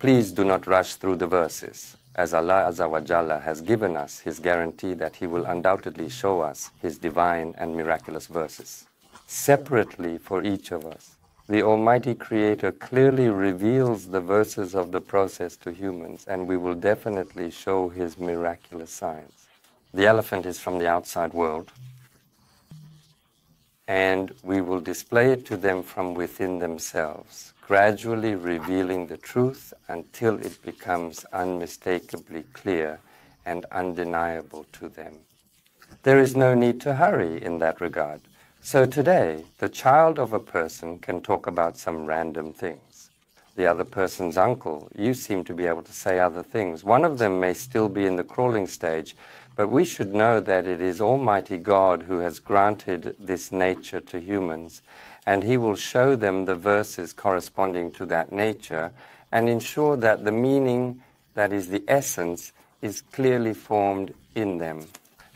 Please do not rush through the verses, as Allah Azza wa Jalla has given us His guarantee that He will undoubtedly show us His divine and miraculous verses. Separately for each of us, the Almighty Creator clearly reveals the verses of the process to humans, and we will definitely show His miraculous signs. The elephant is from the outside world, and we will display it to them from within themselves, gradually revealing the truth until it becomes unmistakably clear and undeniable to them. There is no need to hurry in that regard. So today, the child of a person can talk about some random things. The other person's uncle, you seem to be able to say other things. One of them may still be in the crawling stage, but we should know that it is Almighty God who has granted this nature to humans, and He will show them the verses corresponding to that nature and ensure that the meaning, that is the essence, is clearly formed in them.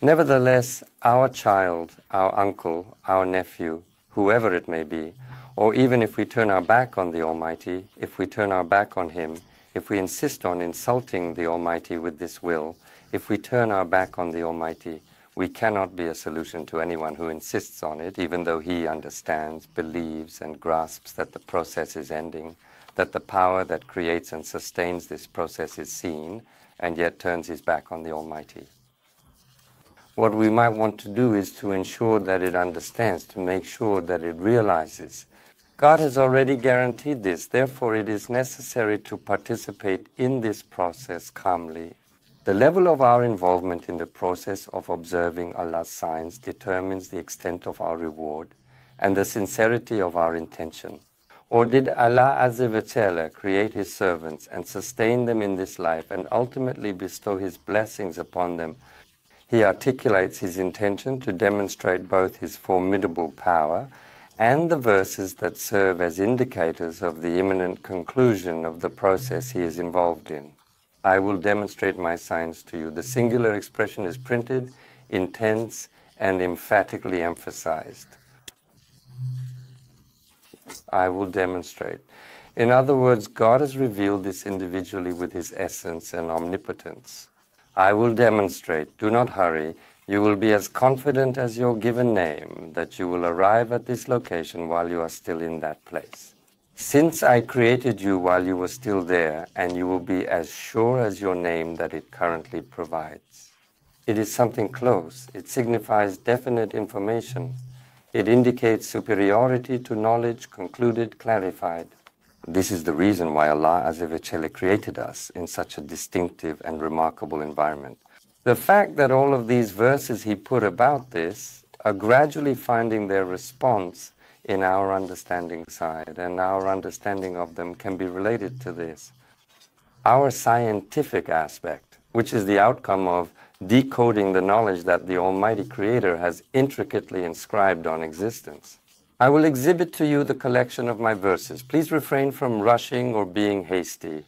Nevertheless, our child, our uncle, our nephew, whoever it may be, or even if we turn our back on the Almighty, if we turn our back on Him, if we insist on insulting the Almighty with this will, if we turn our back on the Almighty, we cannot be a solution to anyone who insists on it, even though he understands, believes, and grasps that the process is ending, that the power that creates and sustains this process is seen, and yet turns his back on the Almighty. What we might want to do is to ensure that it understands, to make sure that it realizes. God has already guaranteed this, therefore it is necessary to participate in this process calmly. The level of our involvement in the process of observing Allah's signs determines the extent of our reward and the sincerity of our intention. Or did Allah Azza wa Jalla create His servants and sustain them in this life and ultimately bestow His blessings upon them? He articulates His intention to demonstrate both His formidable power and the verses that serve as indicators of the imminent conclusion of the process He is involved in. I will demonstrate my signs to you. The singular expression is printed, intense, and emphatically emphasized. I will demonstrate. In other words, God has revealed this individually with His essence and omnipotence. I will demonstrate. Do not hurry. You will be as confident as your given name that you will arrive at this location while you are still in that place. Since I created you while you were still there, and you will be as sure as your name that it currently provides. It is something close. It signifies definite information. It indicates superiority to knowledge, concluded, clarified. This is the reason why Allah Azza wa Jalla created us in such a distinctive and remarkable environment. The fact that all of these verses He put about this are gradually finding their response in our understanding side, and our understanding of them can be related to this. Our scientific aspect, which is the outcome of decoding the knowledge that the Almighty Creator has intricately inscribed on existence. I will exhibit to you the collection of my verses. Please refrain from rushing or being hasty.